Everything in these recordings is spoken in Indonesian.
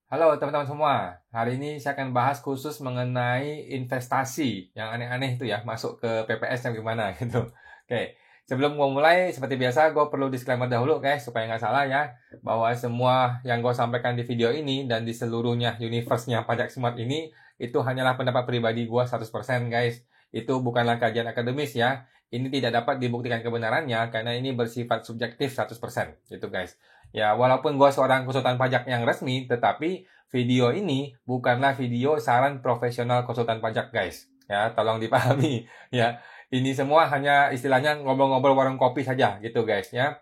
Halo teman-teman semua, hari ini saya akan bahas khusus mengenai investasi yang aneh-aneh itu ya, masuk ke PPS yang gimana gitu. Oke, sebelum gue mulai, seperti biasa gue perlu disclaimer dahulu guys, supaya nggak salah ya, bahwa semua yang gue sampaikan di video ini dan di seluruhnya universe-nya Pajak Smart ini, itu hanyalah pendapat pribadi gue 100% guys. Itu bukanlah kajian akademis ya, ini tidak dapat dibuktikan kebenarannya, karena ini bersifat subjektif 100%, gitu guys. Ya, walaupun gue seorang konsultan pajak yang resmi, tetapi video ini bukanlah video saran profesional konsultan pajak, guys. Ya, tolong dipahami. Ya, ini semua hanya istilahnya ngobrol-ngobrol warung kopi saja, gitu, guys. Ya,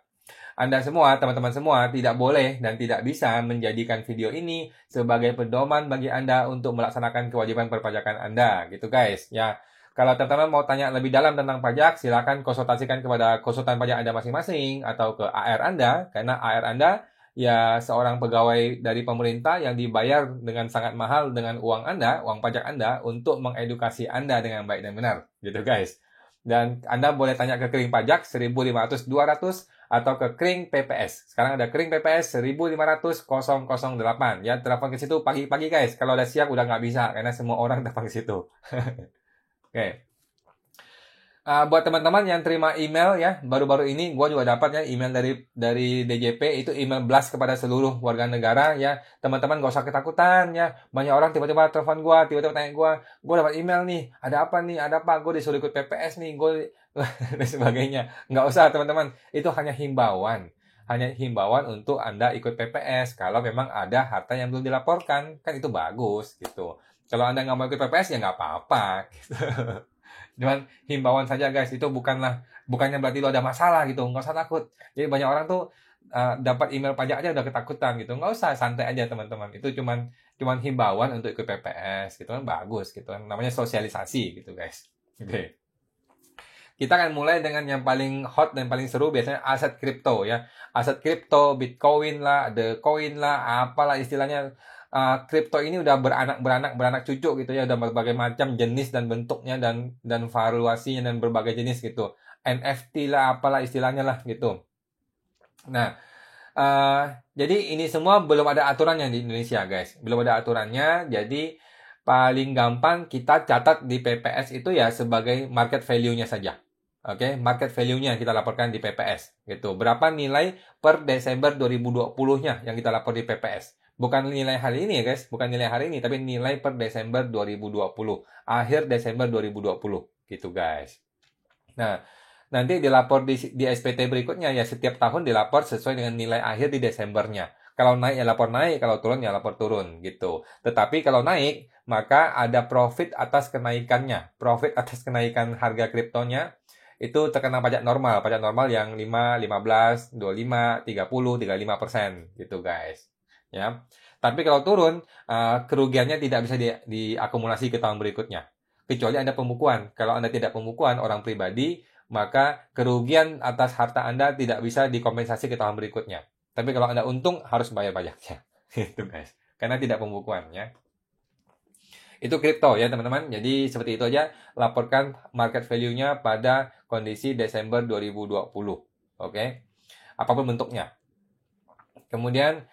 Anda semua, teman-teman semua, tidak boleh dan tidak bisa menjadikan video ini sebagai pedoman bagi Anda untuk melaksanakan kewajiban perpajakan Anda, gitu, guys. Ya, kalau teman-teman mau tanya lebih dalam tentang pajak, silakan konsultasikan kepada konsultan pajak Anda masing-masing atau ke AR Anda, karena AR Anda ya seorang pegawai dari pemerintah yang dibayar dengan sangat mahal dengan uang Anda, uang pajak Anda, untuk mengedukasi Anda dengan baik dan benar, gitu guys. Dan Anda boleh tanya ke kering pajak 1500-200 atau ke kering PPS. Sekarang ada kering PPS 1500-008. Ya, telepon ke situ pagi-pagi guys. Kalau udah siang udah nggak bisa, karena semua orang telepon ke situ. Oke. Buat teman-teman yang terima email ya, baru-baru ini gue juga dapat ya email dari DJP, itu email blast kepada seluruh warga negara ya. Teman-teman gak usah ketakutan ya. Banyak orang tiba-tiba telepon gue, tiba-tiba tanya gue dapat email nih, ada apa nih, ada apa, gue disuruh ikut PPS nih, gue dan sebagainya. Nggak usah teman-teman, itu hanya himbauan. Hanya himbauan untuk Anda ikut PPS kalau memang ada harta yang belum dilaporkan, kan itu bagus gitu. Kalau Anda nggak mau ikut PPS ya nggak apa-apa. Gitu. Cuman himbauan saja guys, itu bukannya berarti lo ada masalah gitu, nggak usah takut. Jadi banyak orang tuh dapat email pajak aja udah ketakutan gitu, nggak usah, santai aja teman-teman. Itu cuman cuman himbauan untuk ikut PPS gitu kan, bagus gitu kan, namanya sosialisasi gitu guys. Oke. Kita akan mulai dengan yang paling hot dan paling seru, biasanya aset kripto ya. Aset kripto, Bitcoin lah, the coin lah, apalah istilahnya. Kripto ini udah beranak cucu gitu ya, udah berbagai macam jenis dan bentuknya dan valuasinya dan berbagai jenis gitu. NFT lah, apalah istilahnya lah gitu. Nah, jadi ini semua belum ada aturannya di Indonesia guys, belum ada aturannya. Jadi paling gampang kita catat di PPS itu ya sebagai market value-nya saja. Oke, market value-nya kita laporkan di PPS gitu. Berapa nilai per Desember 2020-nya yang kita lapor di PPS. Bukan nilai hari ini ya guys, bukan nilai hari ini, tapi nilai per Desember 2020. Akhir Desember 2020 gitu guys. Nah, nanti dilapor di SPT berikutnya ya, setiap tahun dilapor sesuai dengan nilai akhir di Desembernya. Kalau naik ya lapor naik, kalau turun ya lapor turun gitu. Tetapi kalau naik, maka ada profit atas kenaikannya. Profit atas kenaikan harga kriptonya itu terkena pajak normal yang 5, 15, 25, 30, 35% gitu guys. Ya. Tapi kalau turun, kerugiannya tidak bisa diakumulasi ke tahun berikutnya. Kecuali Anda pembukuan. Kalau Anda tidak pembukuan orang pribadi, maka kerugian atas harta Anda tidak bisa dikompensasi ke tahun berikutnya. Tapi kalau Anda untung, harus bayar pajaknya. Itu guys. Karena tidak pembukuan ya. Itu kripto ya teman-teman. Jadi seperti itu aja. Laporkan market value-nya pada kondisi Desember 2020. Oke. Apapun bentuknya. Kemudian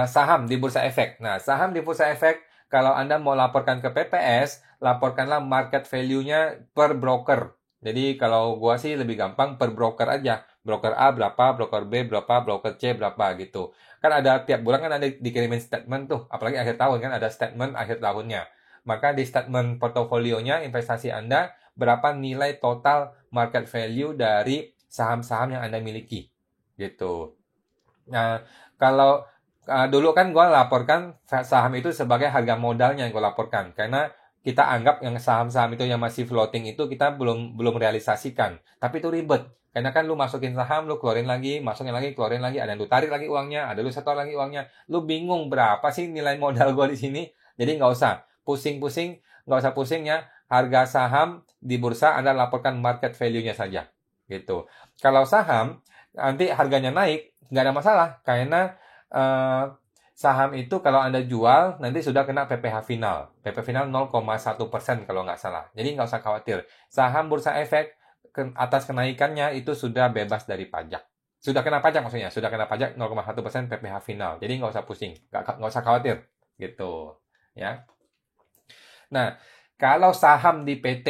saham di Bursa Efek. Nah, saham di Bursa Efek, kalau Anda mau laporkan ke PPS, laporkanlah market value-nya per broker. Jadi kalau gua sih lebih gampang per broker aja. Broker A berapa, broker B berapa, broker C berapa gitu. Kan ada tiap bulan kan ada dikirimin statement tuh, apalagi akhir tahun kan ada statement akhir tahunnya. Maka di statement portofolionya investasi Anda berapa nilai total market value dari saham-saham yang Anda miliki. Gitu. Nah, kalau dulu kan gue laporkan saham itu sebagai harga modalnya yang gue laporkan. Karena kita anggap yang saham-saham itu yang masih floating itu kita belum realisasikan. Tapi itu ribet. Karena kan lu masukin saham, lu keluarin lagi, masukin lagi, keluarin lagi, ada lu tarik lagi uangnya, ada lu setor lagi uangnya. Lu bingung berapa sih nilai modal gue di sini. Jadi nggak usah pusing-pusing, nggak usah pusing ya. Harga saham di bursa Anda laporkan market value-nya saja. Gitu. Kalau saham, nanti harganya naik, nggak ada masalah karena saham itu kalau Anda jual nanti sudah kena PPh final. PPh final 0,1% kalau nggak salah. Jadi nggak usah khawatir. Saham Bursa Efek atas kenaikannya itu sudah bebas dari pajak. Sudah kena pajak maksudnya. Sudah kena pajak 0,1% PPh final. Jadi nggak usah pusing. Nggak usah khawatir. gitu ya. Nah, kalau saham di PT,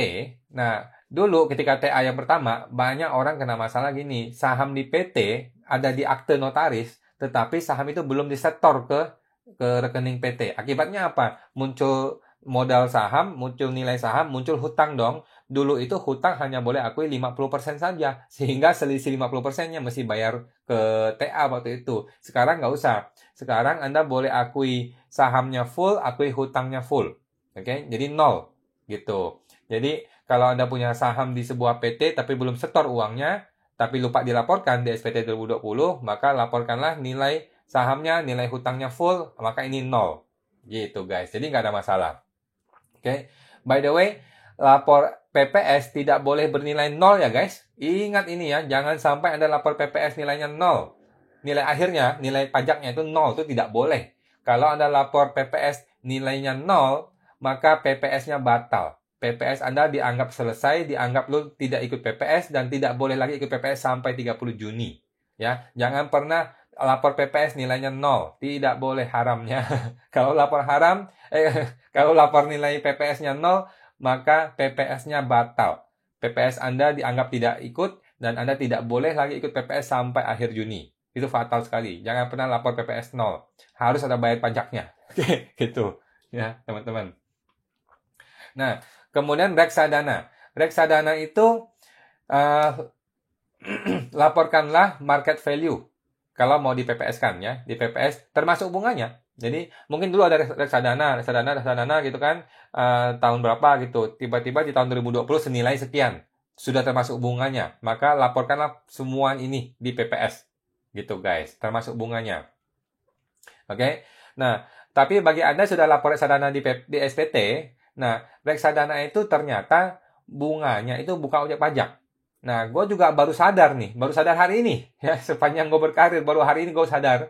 nah dulu ketika TA yang pertama, banyak orang kena masalah gini, saham di PT ada di akte notaris, tetapi saham itu belum disetor ke rekening PT. Akibatnya apa? Muncul modal saham, muncul nilai saham, muncul hutang dong. Dulu itu hutang hanya boleh akui 50% saja, sehingga selisih 50%-nya mesti bayar ke TA waktu itu. Sekarang nggak usah. Sekarang Anda boleh akui sahamnya full, akui hutangnya full. Oke, jadi nol gitu. Jadi kalau Anda punya saham di sebuah PT tapi belum setor uangnya, tapi lupa dilaporkan di SPT 2020, maka laporkanlah nilai sahamnya, nilai hutangnya full, maka ini nol. Gitu guys, jadi nggak ada masalah. Oke, by the way, lapor PPS tidak boleh bernilai nol ya guys. Ingat ini ya, jangan sampai Anda lapor PPS nilainya nol. Nilai akhirnya, nilai pajaknya itu nol, itu tidak boleh. Kalau Anda lapor PPS nilainya nol, maka PPS-nya batal. PPS Anda dianggap selesai, dianggap lu tidak ikut PPS dan tidak boleh lagi ikut PPS sampai 30 Juni. Ya, jangan pernah lapor PPS nilainya nol, tidak boleh, haramnya. Kalau lapor haram, kalau lapor nilai PPS-nya nol, maka PPS-nya batal. PPS Anda dianggap tidak ikut dan Anda tidak boleh lagi ikut PPS sampai akhir Juni. Itu fatal sekali. Jangan pernah lapor PPS nol. Harus ada bayar pajaknya. Oke, gitu. Ya, teman-teman. Nah, kemudian reksadana. Reksadana itu laporkanlah market value kalau mau di PPS kan ya. Di PPS termasuk bunganya. Jadi mungkin dulu ada reksadana gitu kan, tahun berapa gitu. Tiba-tiba di tahun 2020 senilai sekian. Sudah termasuk bunganya. Maka laporkanlah semua ini di PPS. Gitu guys, termasuk bunganya. Oke. Nah, tapi bagi Anda sudah lapor reksadana di SPT, nah, reksadana itu ternyata bunganya itu bukan objek pajak. Nah, gue juga baru sadar hari ini, ya, sepanjang gue berkarir, baru hari ini gue sadar,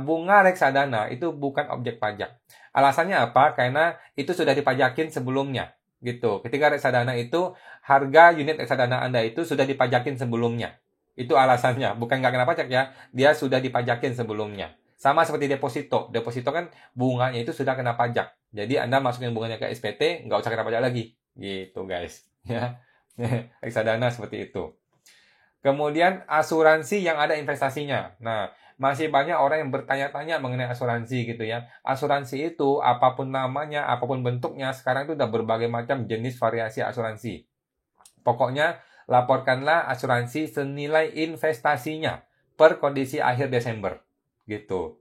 bunga reksadana itu bukan objek pajak. Alasannya apa? Karena itu sudah dipajakin sebelumnya, gitu. Ketika reksadana itu, harga unit reksadana Anda itu sudah dipajakin sebelumnya. Itu alasannya, bukan nggak kena pajak ya, dia sudah dipajakin sebelumnya. Sama seperti deposito. Deposito kan bunganya itu sudah kena pajak. Jadi Anda masukin bunganya ke SPT, nggak usah kena pajak lagi. Gitu guys. Ya, reksadana seperti itu. Kemudian asuransi yang ada investasinya. Nah, masih banyak orang yang bertanya-tanya mengenai asuransi gitu ya. Asuransi itu apapun namanya, apapun bentuknya, sekarang itu udah berbagai macam jenis variasi asuransi. Pokoknya laporkanlah asuransi senilai investasinya per kondisi akhir Desember. Gitu.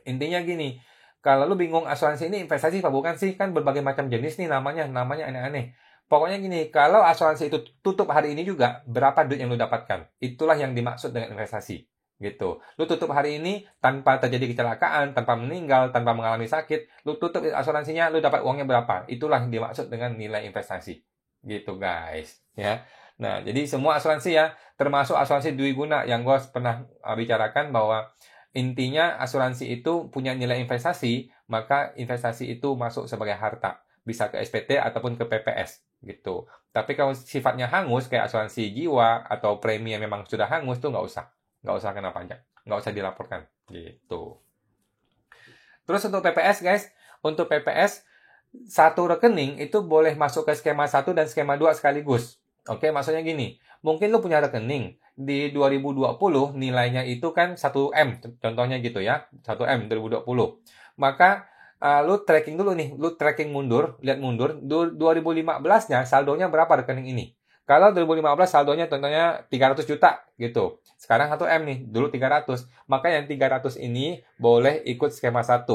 Intinya gini, kalau lu bingung asuransi ini investasi apa bukan sih? Kan berbagai macam jenis nih namanya aneh-aneh. Pokoknya gini, kalau asuransi itu tutup hari ini juga, berapa duit yang lu dapatkan? Itulah yang dimaksud dengan investasi. Gitu. Lu tutup hari ini tanpa terjadi kecelakaan, tanpa meninggal, tanpa mengalami sakit, lu tutup asuransinya, lu dapat uangnya berapa? Itulah yang dimaksud dengan nilai investasi. Gitu guys, ya. Nah, jadi semua asuransi ya, termasuk asuransi Dwiguna yang gue pernah bicarakan bahwa intinya asuransi itu punya nilai investasi, maka investasi itu masuk sebagai harta. Bisa ke SPT ataupun ke PPS gitu. Tapi kalau sifatnya hangus kayak asuransi jiwa atau premi yang memang sudah hangus tuh nggak usah kena pajak, nggak usah dilaporkan gitu. Terus untuk PPS guys, untuk PPS satu rekening itu boleh masuk ke skema 1 dan skema 2 sekaligus. Oke, maksudnya gini, mungkin lu punya rekening di 2020 nilainya itu kan 1M, contohnya gitu ya, 1M 2020. Maka lu tracking dulu nih, lu tracking mundur, lihat mundur, 2015-nya saldonya berapa rekening ini? Kalau 2015 saldonya contohnya 300 juta gitu. Sekarang 1M nih, dulu 300. Maka yang 300 ini boleh ikut skema 1.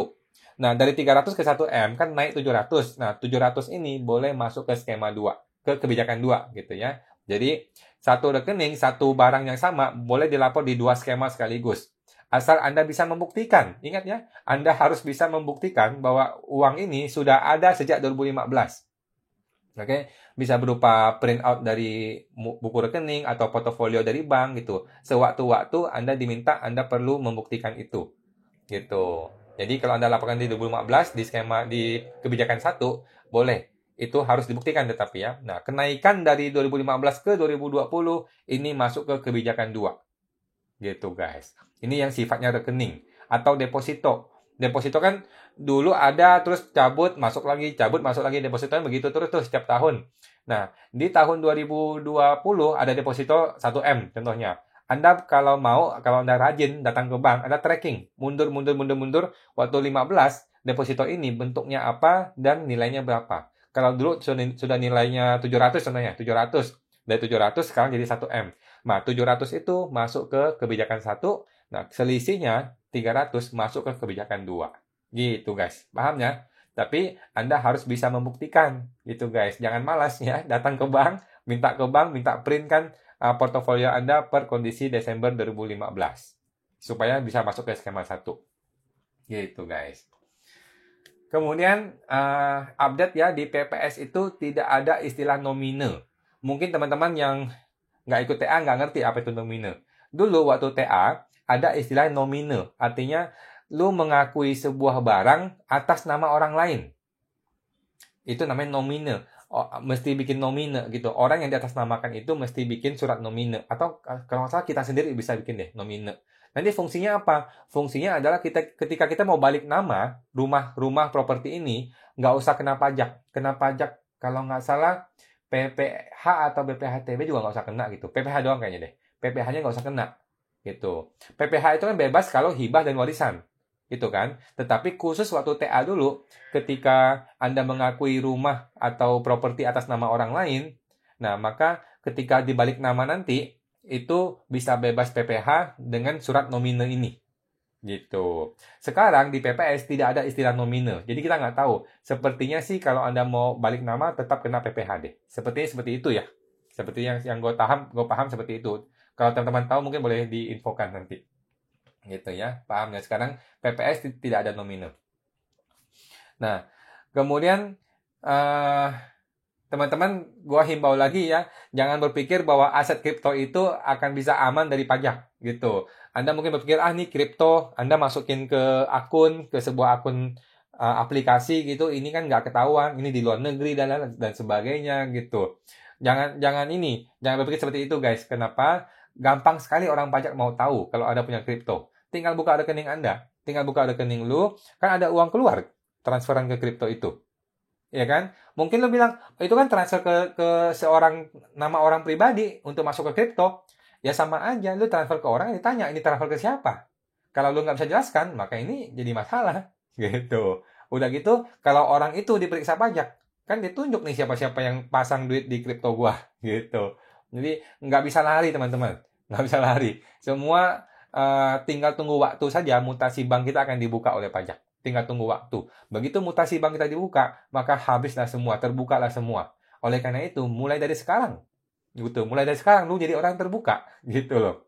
Nah, dari 300 ke 1M kan naik 700. Nah, 700 ini boleh masuk ke skema 2, ke kebijakan 2 gitu ya. Jadi, satu rekening, satu barang yang sama boleh dilapor di 2 skema sekaligus. Asal Anda bisa membuktikan, ingat ya, Anda harus bisa membuktikan bahwa uang ini sudah ada sejak 2015. Oke, bisa berupa print out dari buku rekening atau portofolio dari bank gitu. Sewaktu-waktu Anda diminta, Anda perlu membuktikan itu. Gitu. Jadi kalau Anda laporkan di 2015 di skema di kebijakan 1, boleh. Itu harus dibuktikan tetapi ya. Nah, kenaikan dari 2015 ke 2020 ini masuk ke kebijakan 2. Gitu guys. Ini yang sifatnya rekening atau deposito. Deposito kan dulu ada, terus cabut, masuk lagi, deposito kan begitu terus tuh setiap tahun. Nah, di tahun 2020 ada deposito 1M contohnya. Anda kalau Anda rajin datang ke bank, Anda tracking, mundur, waktu 15, deposito ini bentuknya apa dan nilainya berapa. Kalau dulu sudah nilainya 700 contohnya, 700. Dari 700 sekarang jadi 1M. Nah, 700 itu masuk ke kebijakan 1, nah selisihnya 300 masuk ke kebijakan 2. Gitu guys, paham ya? Tapi Anda harus bisa membuktikan gitu guys. Jangan malas ya, datang ke bank, minta print kan portofolio Anda per kondisi Desember 2015. Supaya bisa masuk ke skema 1. Gitu guys. Kemudian update ya, di PPS itu tidak ada istilah nominal. Mungkin teman-teman yang nggak ikut TA nggak ngerti apa itu nominal. Dulu waktu TA ada istilah nominal, artinya lu mengakui sebuah barang atas nama orang lain. Itu namanya nominal. Mesti bikin nominal gitu. Orang yang di atas namakan itu mesti bikin surat nominal. Atau kalau nggak salah kita sendiri bisa bikin deh nominal. Nanti fungsinya apa? Fungsinya adalah ketika kita mau balik nama rumah properti ini, nggak usah kena pajak. Kena pajak kalau nggak salah PPH atau BPHTB juga nggak usah kena gitu. PPH doang kayaknya deh. PPH-nya nggak usah kena gitu. PPH itu kan bebas kalau hibah dan warisan. Gitu kan. Tetapi khusus waktu TA dulu, ketika Anda mengakui rumah atau properti atas nama orang lain, nah maka ketika dibalik nama nanti, itu bisa bebas PPH dengan surat nominal ini. Gitu. Sekarang di PPS tidak ada istilah nominal. Jadi kita nggak tahu. Sepertinya sih kalau Anda mau balik nama tetap kena PPH deh. Sepertinya seperti itu ya. Seperti yang gue paham seperti itu. Kalau teman-teman tahu mungkin boleh diinfokan nanti. Gitu ya. Paham ya? Sekarang PPS tidak ada nominal. Nah, kemudian teman-teman, gua himbau lagi ya, jangan berpikir bahwa aset kripto itu akan bisa aman dari pajak gitu. Anda mungkin berpikir, ini kripto, Anda masukin ke sebuah akun aplikasi gitu, ini kan nggak ketahuan, ini di luar negeri dan sebagainya gitu. Jangan berpikir seperti itu guys. Kenapa? Gampang sekali orang pajak mau tahu kalau Anda punya kripto. Tinggal buka rekening Anda, tinggal buka rekening lu, kan ada uang keluar transferan ke kripto itu. Ya kan? Mungkin lu bilang, itu kan transfer ke nama orang pribadi untuk masuk ke kripto. Ya sama aja, lu transfer ke orang, ditanya, ini transfer ke siapa? Kalau lu nggak bisa jelaskan, maka ini jadi masalah. Gitu. Udah gitu, kalau orang itu diperiksa pajak, kan ditunjuk nih siapa-siapa yang pasang duit di kripto gua. Gitu. Jadi, nggak bisa lari teman-teman. Nggak bisa lari. Semua tinggal tunggu waktu saja, mutasi bank kita akan dibuka oleh pajak. Tinggal tunggu waktu. Begitu mutasi bank kita dibuka, maka habislah semua, terbukalah semua. Oleh karena itu, mulai dari sekarang. Gitu. Mulai dari sekarang, lu jadi orang terbuka. Gitu loh.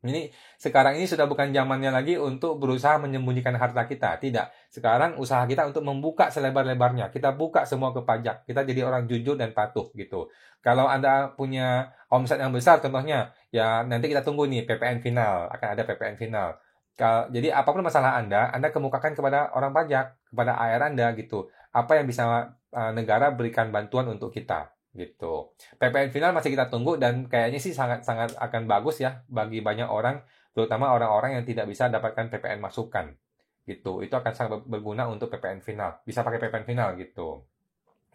Ini sekarang ini sudah bukan zamannya lagi untuk berusaha menyembunyikan harta kita. Tidak. Sekarang usaha kita untuk membuka selebar-lebarnya. Kita buka semua ke pajak. Kita jadi orang jujur dan patuh gitu. Kalau Anda punya omset yang besar contohnya, ya nanti kita tunggu nih PPN final. Akan ada PPN final. Jadi apapun masalah Anda kemukakan kepada orang pajak, kepada AR Anda gitu. Apa yang bisa negara berikan bantuan untuk kita gitu. PPN final masih kita tunggu dan kayaknya sih sangat-sangat akan bagus ya bagi banyak orang, terutama orang-orang yang tidak bisa dapatkan PPN masukan gitu. Itu akan sangat berguna untuk PPN final. Bisa pakai PPN final gitu.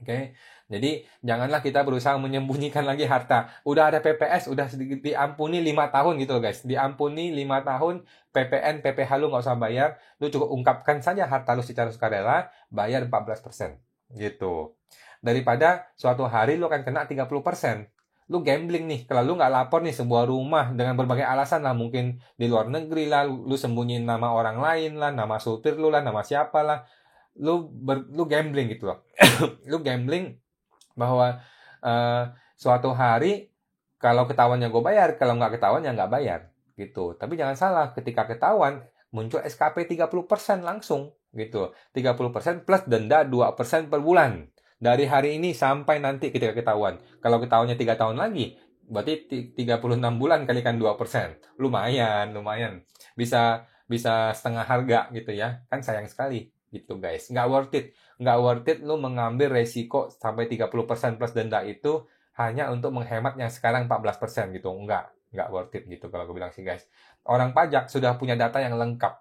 Oke. Jadi janganlah kita berusaha menyembunyikan lagi harta. Udah ada PPS, udah diampuni 5 tahun gitu guys. Diampuni 5 tahun PPN, PPH lu nggak usah bayar. Lu cukup ungkapkan saja harta lu secara sukarela, bayar 14%. Gitu. Daripada suatu hari lu akan kena 30%. Lu gambling nih, kalau lu nggak lapor nih sebuah rumah dengan berbagai alasan lah, mungkin di luar negeri lah, lu sembunyiin nama orang lain lah, nama supir lu lah, nama siapa lah, lu gambling gitu loh. Lu gambling bahwa suatu hari kalau ketahuannya gue bayar, kalau nggak ketahuan ya nggak bayar gitu. Tapi jangan salah, ketika ketahuan muncul SKP 30% langsung gitu. 30% plus denda 2% per bulan. Dari hari ini sampai nanti ketika ketahuan. Kalau ketahuannya 3 tahun lagi, berarti 36 bulan kalikan 2%. Lumayan. Bisa setengah harga gitu ya. Kan sayang sekali gitu guys. Nggak worth it lu mengambil resiko sampai 30% plus denda itu hanya untuk menghemat yang sekarang 14% gitu. Nggak worth it gitu kalau gue bilang sih guys. Orang pajak sudah punya data yang lengkap.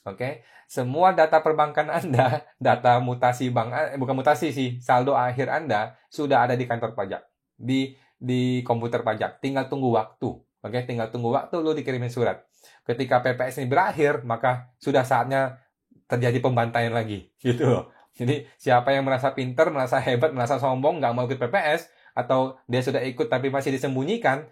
Oke, semua data perbankan Anda, data mutasi bank, bukan mutasi sih, saldo akhir Anda sudah ada di kantor pajak, di komputer pajak. Tinggal tunggu waktu. Oke, tinggal tunggu waktu lu dikirimin surat. Ketika PPS ini berakhir, maka sudah saatnya terjadi pembantaian lagi, gitu loh. Jadi siapa yang merasa pinter, merasa hebat, merasa sombong, nggak mau ikut PPS, atau dia sudah ikut tapi masih disembunyikan,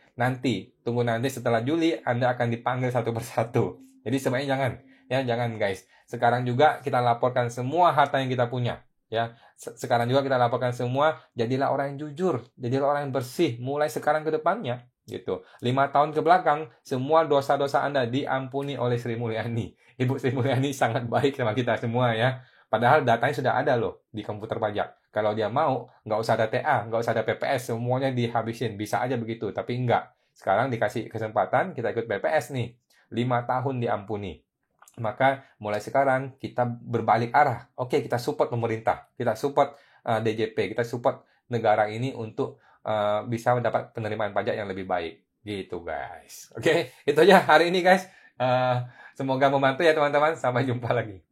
tunggu nanti setelah Juli Anda akan dipanggil satu persatu. Jadi sebaiknya jangan. Ya, jangan guys. Sekarang juga kita laporkan semua harta yang kita punya. Ya, sekarang juga kita laporkan semua. Jadilah orang yang jujur, jadilah orang yang bersih. Mulai sekarang ke depannya, gitu. 5 tahun ke belakang, semua dosa-dosa Anda diampuni oleh Sri Mulyani. Ibu Sri Mulyani sangat baik sama kita semua ya. Padahal datanya sudah ada loh di komputer pajak. Kalau dia mau, nggak usah ada TA, nggak usah ada PPS, semuanya dihabisin. Bisa aja begitu, tapi enggak. Sekarang dikasih kesempatan, kita ikut PPS nih. 5 tahun diampuni. Maka mulai sekarang kita berbalik arah. Oke, kita support pemerintah, kita support DJP, kita support negara ini untuk bisa mendapat penerimaan pajak yang lebih baik. Gitu guys. Oke, itu aja hari ini guys. Semoga membantu ya teman-teman. Sampai jumpa lagi.